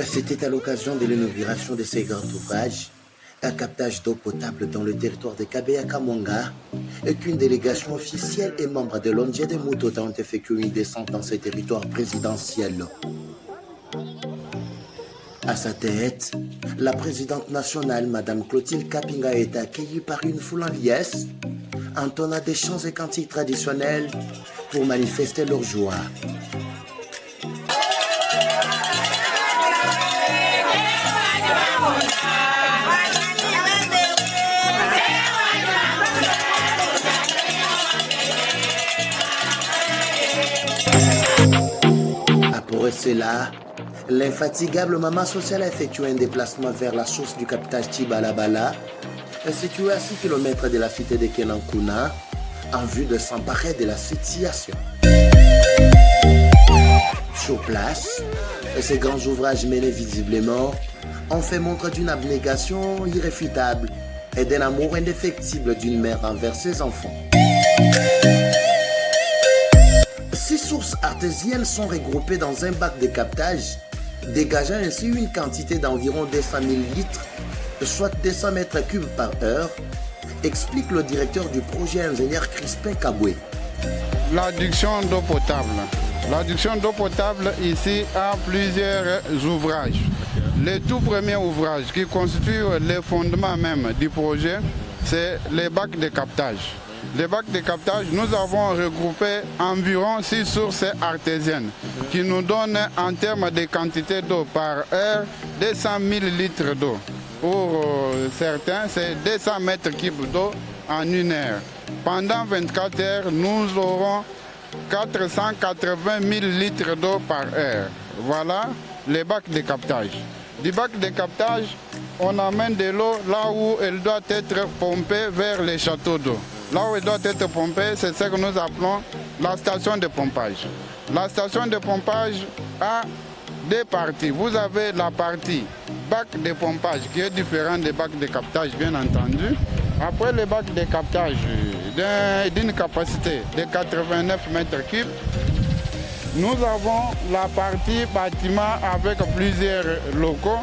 C'était à l'occasion de l'inauguration de ces grands ouvrages, un captage d'eau potable dans le territoire de Kabeya-Kamwanga, et qu'une délégation officielle et membre de l'ONG de Mutoto ont effectué une descente dans ces territoires présidentiels. À sa tête, la présidente nationale, Mme Clotilde Kapinga, est accueillie par une foule en liesse, entonnant des chants et cantiques traditionnels pour manifester leur joie. Après cela, l'infatigable maman sociale a effectué un déplacement vers la source du captage Tibalabala, située à 6 km de la cité de Kenankuna, en vue de s'emparer de la situation. Sur place, ces grands ouvrages menés visiblement ont fait montre d'une abnégation irréfutable et d'un amour indéfectible d'une mère envers ses enfants. 6 sources artésiennes sont regroupées dans un bac de captage, dégageant ainsi une quantité d'environ 200 000 litres, soit 200 mètres cubes par heure, explique le directeur du projet, ingénieur Crispin Kabwe. L'adduction d'eau potable. L'adduction d'eau potable ici a plusieurs ouvrages. Le tout premier ouvrage qui constitue le fondement même du projet, c'est les bacs de captage. Les bacs de captage, nous avons regroupé environ 6 sources artésiennes qui nous donnent en termes de quantité d'eau par heure 200 000 litres d'eau. Pour certains, c'est 200 mètres cubes d'eau en une heure. Pendant 24 heures, nous aurons 480 000 litres d'eau par heure. Voilà les bacs de captage. Du bac de captage, on amène de l'eau là où elle doit être pompée vers les châteaux d'eau. Là où elle doit être pompée, c'est ce que nous appelons la station de pompage. La station de pompage a 2 parties. Vous avez la partie bac de pompage qui est différent des bacs de captage, bien entendu. Après le bac de captage d'une capacité de 89 mètres cubes, nous avons la partie bâtiment avec plusieurs locaux.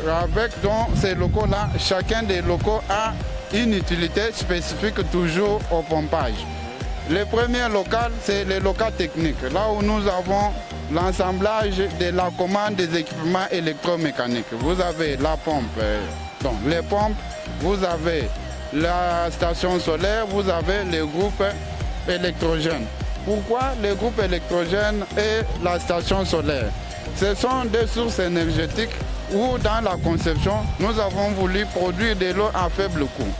Avec donc ces locaux-là, chacun des locaux a une utilité spécifique toujours au pompage. Le premier local, c'est le local technique, là où nous avons l'assemblage de la commande des équipements électromécaniques. Vous avez la pompe, donc les pompes, vous avez la station solaire, vous avez le groupe électrogène. Pourquoi le groupe électrogène et la station solaire? Ce sont des sources énergétiques où dans la conception, nous avons voulu produire de l'eau à faible coût.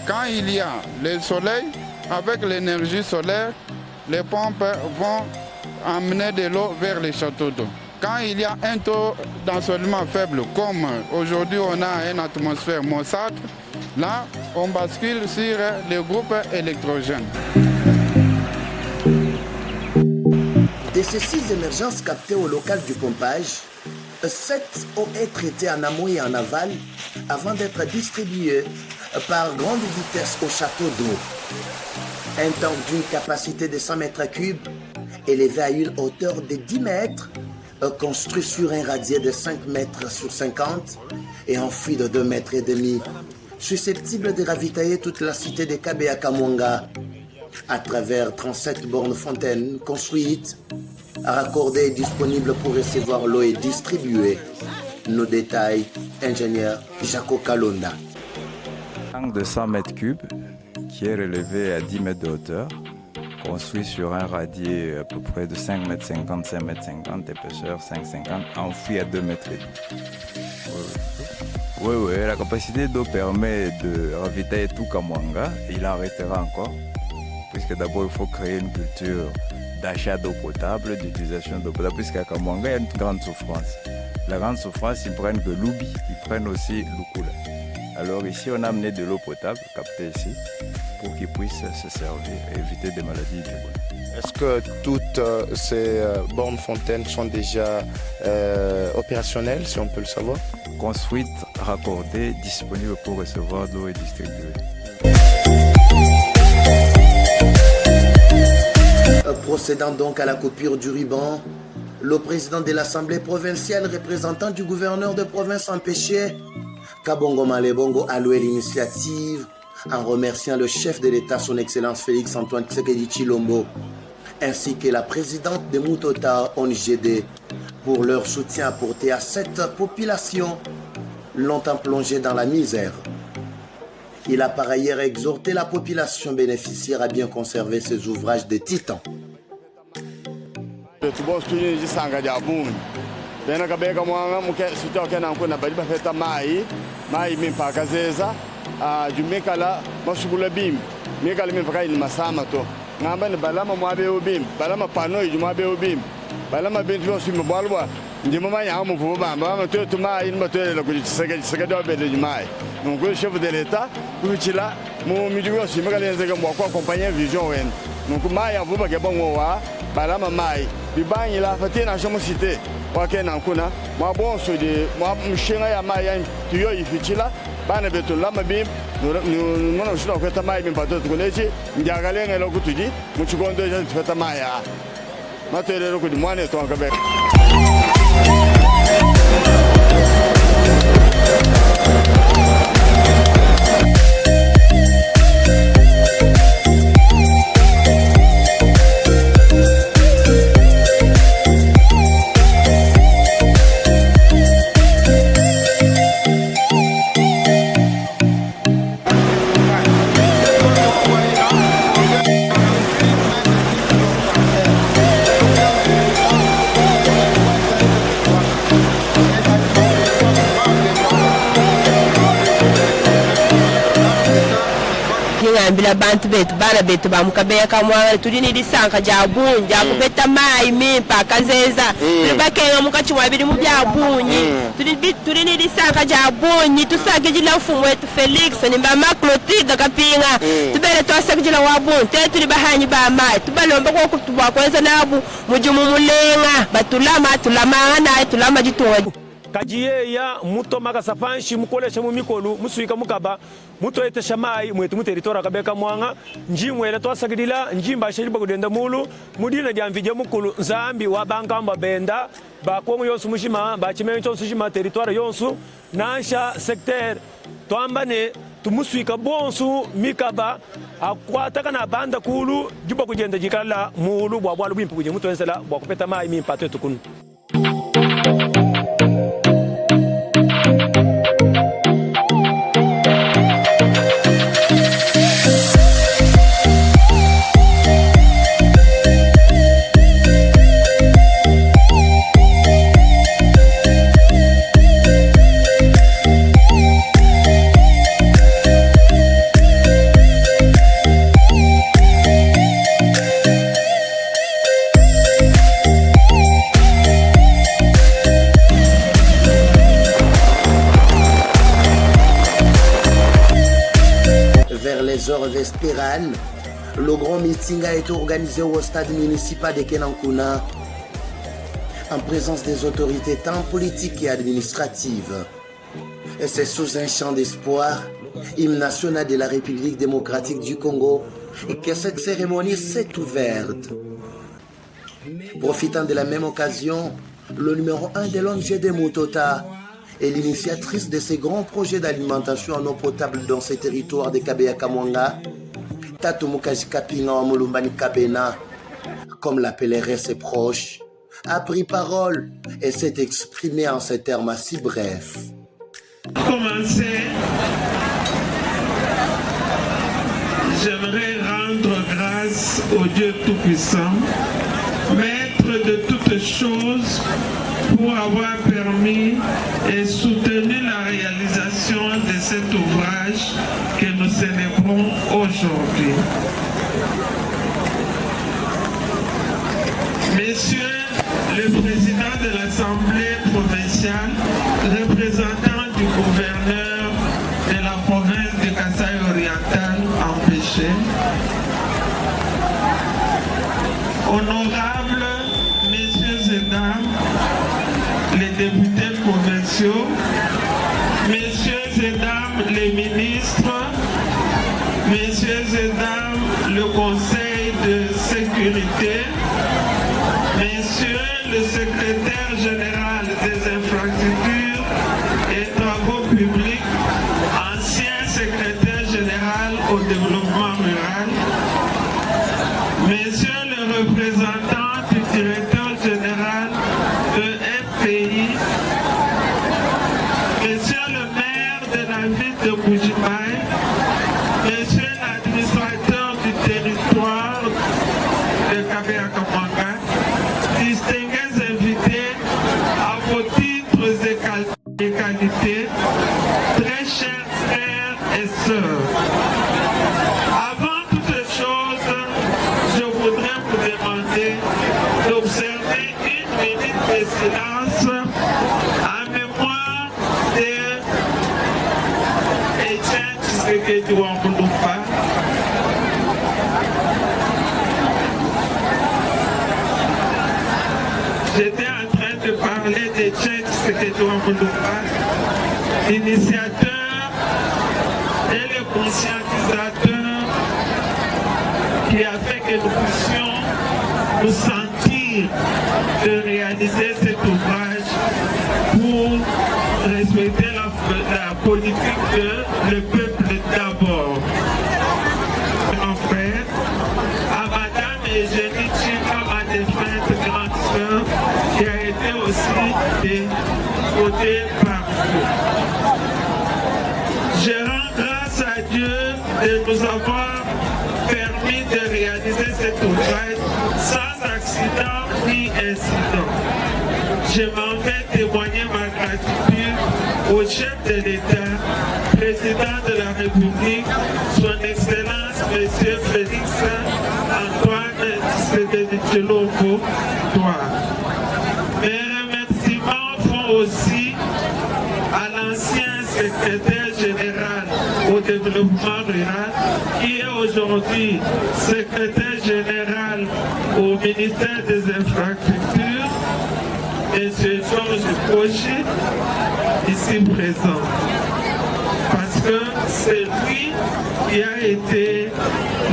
Quand il y a le soleil, avec l'énergie solaire, les pompes vont amener de l'eau vers les châteaux d'eau. Quand il y a un taux d'ensoleillement faible, comme aujourd'hui on a une atmosphère maussâtre, là on bascule sur le groupe électrogène. De ces 6 émergences captées au local du pompage, 7 ont été traitées en amont et en aval avant d'être distribuées par grande vitesse au château d'eau. Un tank d'une capacité de 100 mètres cubes, élevé à une hauteur de 10 mètres, construit sur un radier de 5 mètres sur 50 et enfoui de 2 mètres et demi, susceptible de ravitailler toute la cité de Kabeya-Kamwanga à travers 37 bornes fontaines construites, raccordées et disponibles pour recevoir l'eau et distribuer. Nos détails, ingénieur Jaco Kalonda. Un tank de 100 mètres cubes qui est relevé à 10 mètres de hauteur, construit sur un radier à peu près de 5 mètres 50, 5 mètres 50, épaisseur 5,50, enfoui à 2 mètres et demi. Oui, la capacité d'eau permet de ravitailler tout Kamwanga et il en restera encore, puisque d'abord il faut créer une culture d'achat d'eau potable, d'utilisation d'eau potable, puisqu'à Kamwanga il y a une grande souffrance. La grande souffrance, ils prennent que l'Ubi, ils prennent aussi l'Ukula. Alors ici, on a amené de l'eau potable, captée ici, pour qu'ils puissent se servir et éviter des maladies du bois. Est-ce que toutes ces bornes fontaines sont déjà opérationnelles, si on peut le savoir? Construites, raccordées, disponibles pour recevoir de l'eau et distribuer. Procédant donc à la coupure du ruban, le président de l'Assemblée provinciale, représentant du gouverneur de province empêché, Kabongo Malebongo a loué l'initiative en remerciant le chef de l'État, son Excellence Félix Antoine Tshisekedi Tshilombo, ainsi que la présidente de Mutoota ONGD pour leur soutien apporté à cette population longtemps plongée dans la misère. Il a par ailleurs exhorté la population bénéficiaire à bien conserver ses ouvrages de titan. balama bintu yo sima balwa ndimo ma yamu fu ba ma to to ma in ma to la ku sega do be de mai donc le chef de l'état ku chila mo mi yo sima ga lenze ga mo ko accompagner vision wen donc ma ya fu ba ke bon wa balama mai bi ba yi la fate na jomo cité wa ke na kuna ma bon so de ma mshinga ya ma ya tu yo ifichila bana beto lama bim no no shino ko ta mai bim pa to ko lechi njagale ngelo ku tuji mu chugondo ja fata mai ya matériel ko di moine to ka be bila bantu betu bana betu bamukabeya kamwanga tulini lisanka ja bunyi ja kupeta mai mimpa kazeza tulibakenga mukachi wabiri mu bya bunyi tulini lisanka ja bunyi tusake jila mfumu wetu Felix nimba Clotilde kapinga tubere twasake jila wabunyi te tulibahanyi ba mai tubalomba ko kutubwa kwenza nabu mujumu mulenga batulama tulamana tulama jitunga kajiye ya muto makasapanshi mukolesha mu mikolu musuika mukaba muto ete shamai mwetu mu territoire kabeka mwanga njimwele twasagidila njimba sheliba kudenda mulu mudina dyamvije mukulu nzambi wa bankamba benda bakomu yonsu mushima bachimenyo chonsu shima territoire yonsu nansha secteur twambane tumusuika bonsu mikaba akwataka na banda kulu juba kujenda jikala mulu bwa bwalu bimpu kuje muto ensela bwa kupeta mai mimpa twetu kunu. Vers les heures vespérales, le grand meeting a été organisé au stade municipal de Kenankuna en présence des autorités tant politiques et administratives. Et c'est sous un chant d'espoir, hymne national de la République démocratique du Congo, que cette cérémonie s'est ouverte. Profitant de la même occasion, le numéro 1 de l'ONG de Mutoota et l'initiatrice de ces grands projets d'alimentation en eau potable dans ces territoires de Kabeya Kamwanga, Tatou Mukaji Kapinga Mulumbani Kabena, comme l'appelleraient ses proches, a pris parole et s'est exprimé en ces termes si brefs. Commencer, j'aimerais rendre grâce au Dieu Tout-Puissant, maître de toutes choses, pour avoir permis et soutenu la réalisation de cet ouvrage que nous célébrons aujourd'hui. Messieurs le président de l'Assemblée provinciale, représentant du gouverneur de la province de Kasaï oriental empêché, honorables messieurs et dames, les députés provinciaux, messieurs et dames les ministres, messieurs et dames le Conseil de sécurité, messieurs le secrétaire général des infrastructures et travaux publics, ancien secrétaire général au développement rural, Monsieur le représentant du directeur général de FPI, Monsieur le maire de la ville de Buji-Mayi, Monsieur l'administrateur du territoire de Kabea-Kamwanga, distingués invités à vos titres et qualités, très chers frères et sœurs. Avant toute chose, je voudrais vous demander d'observer une minute de silence en mémoire de Etienne Tshisekedi Wambouloupa. J'étais en train de parler d'Etienne Tshisekedi Wambouloupa, l'initiateur et le conscientisateur qui a fait que nous puissions nous sentir de réaliser cet ouvrage pour respecter la politique de le peuple d'abord. Mon frère, à Madame Eugénie Chika, ma défunte grande sœur, qui a été aussi votée par vous. Je rends grâce à Dieu de nous avoir permis de réaliser cet ouvrage sans accident ni incident. Je m'en vais témoigner ma gratitude au chef de l'État, président de la République, son Excellence M. Félix Antoine Tshisekedi Tshilombo. Mes remerciements vont aussi à l'ancien secrétaire général au développement rural, qui est aujourd'hui secrétaire général au ministère des Infrastructures, M. Georges Kochi, ici présent. Parce que c'est lui qui a été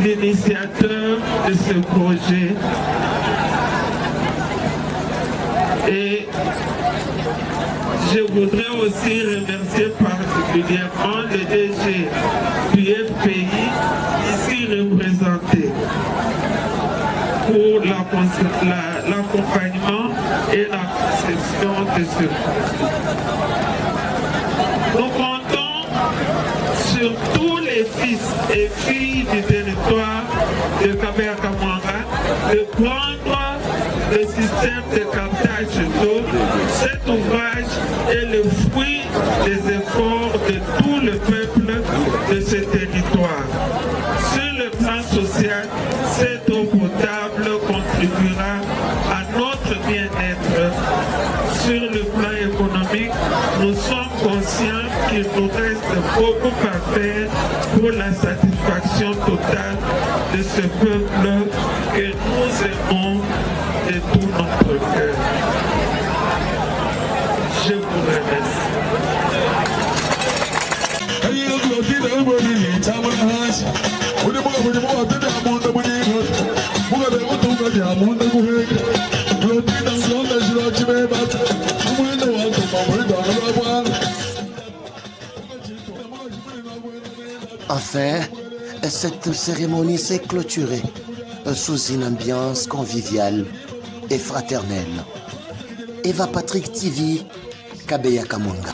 l'initiateur de ce projet. Et je voudrais aussi remercier particulièrement le DG du FPI, ici représenté, pour l'accompagnement et la conception de ce projet. Nous comptons sur tous les fils et filles du territoire de Kabea-Kamwanga de prendre le système de captage d'eau. Cet ouvrage est le fruit des efforts de tout le peuple de ce territoire. Sur le plan social, cette eau potable contribuera à notre bien-être. Sur le plan économique, nous sommes conscients qu'il nous reste beaucoup à faire pour la satisfaction totale de ce peuple que nous aimons de tout notre cœur. Je vous remercie. Enfin, cette cérémonie s'est clôturée sous une ambiance conviviale et fraternelle. Eva Patrick TV, Kabea-Kamwanga.